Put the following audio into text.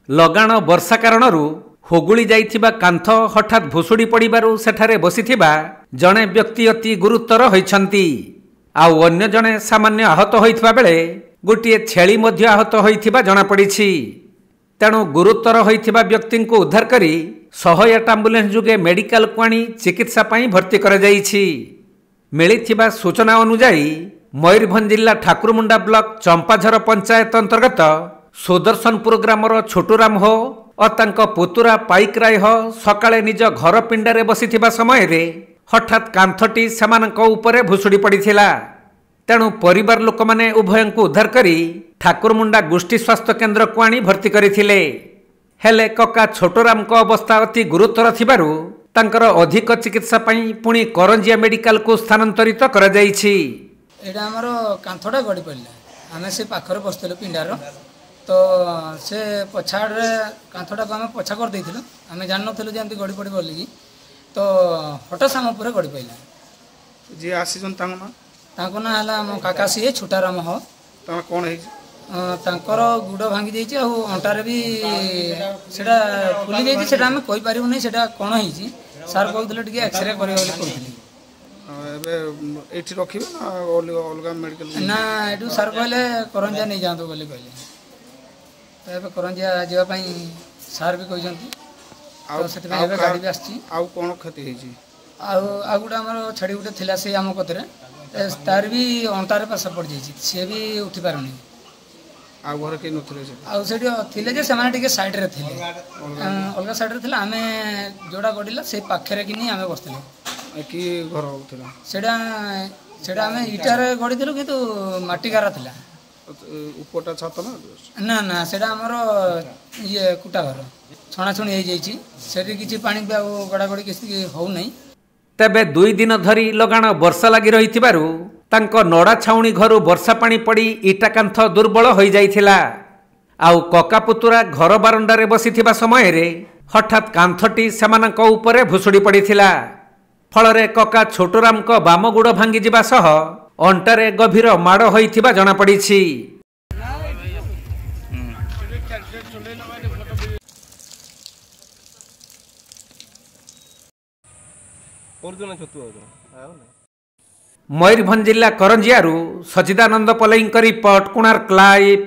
लगाण वर्षा कारणरू होगुली जाइथिबा कांथ हठात भुसुड़ी पड़िबारु सेठारे बसिथिबा जणे व्यक्ति अति गुरुतर होइछन्ति। आउ अन्य जणे सामान्य आहत होइथिबा बेले गोटिए छेली मध्य आहत होइथिबा जणा पड़िछि। तेणु गुरुतर होइथिबा व्यक्ति को उद्धार करी 108 एम्बुलेंस जुगे मेडिकल को आनी चिकित्सा पई भर्ती करा जाइछि। मिलिथिबा सूचना अनुसार मयूरभंज जिला ठाकुरमुंडा ब्लॉक चंपाझर पंचायत अंतर्गत सुदर्शनपुर ग्रामर छोटुराम हो और तांको पुतुरा पाइक राय हो सकाळे निज घर पिंडारे बसिथिबा समय रे हठात कांथटी सेमानक उपरे भुसुड़ी पड़िथिला। तेणु परिवार लोक माने उभयं को उद्धार करी ठाकुरमुंडा गोष्ठी स्वास्थ्य केन्द्र को आनी भर्ती करथिले। हेले कका छोटुराम को अवस्था अति गुरुतर थिबारु तांकर अधिक चिकित्सा पई पुणी करंजिया मेडिकल को स्थानांतरित करा जाइछि। एडा हमरो कांथडा गडी पड़ला आमे से पाखर बसतले पिंडार तो से पछाड़े कांथडा को आमे पछा कर देथिलु। आमे जान नथिलु जे एंती गडी पड़ी बोली तो हठात साम ऊपर गडी पइला। जे आसी जन तांको ना हला मो काका सिए छोटाराम हो ता कोन है तांकर गुड़ भांगी जाइछि आ अंटारे भी सेडा फुली जाइछि। सेडा आमे कहि पारिबु नै सेडा कोन हैछि। सर कहउतले टिके एक्सरे करे बोली कहउतले। एबे एठी रखिबे ना अलगा मेडिकल ना एडू सर कहले करंजिया नै जांतो बोली कहले। एबे करंजिया जेवा पई सर भी कहिसंती आ सेते एबे गाडी भी आछि। आ कोन क्षति हैछि आ गुडा हमर छडी गुटे थिला से हम कतरे तार भी अंटारे पास पड़ जाइछि। से भी उठी पारुनी। आ घर के नथले से आ सेठी थिले जे समान टिके साइड रे थिले अलगा साइड रे थिला। आमे जोडा गडिला से पाखरे किनी आमे बसथिले। की घर होतला सेडा आमे इटारे गडी दिलु किंतु माटी गारा थिला। उपटा छत ना ना सेडा हमरो ये कुटा घर छणा छणी हे जाइछि। सेठी किछि पानी बा गडा गडी किछि होउ नै। तेबे 2 दिन धरी लगाण वर्षा लगी रहिथिबारु तांको नड़ा छाउणी घरु वर्षा पानी पड़ी इटा कांथ दुर्बल होई जाइथिला। आउ कका पुतुरा घर बारंडारे बसिथिबा समय रे हठात कांथटी सेमानक उपरे भुसुड़ी पड़िथिला। फलरे कका छोटुराम को बाम गुड़ भांगी जिबा सह अंटारे गभीर माड़ होइथिबा जणा पड़िछि। मयूरभंज जिला करंजियारू सचिदानंद पलईंक रिपोर्ट कोणार्क लाइव।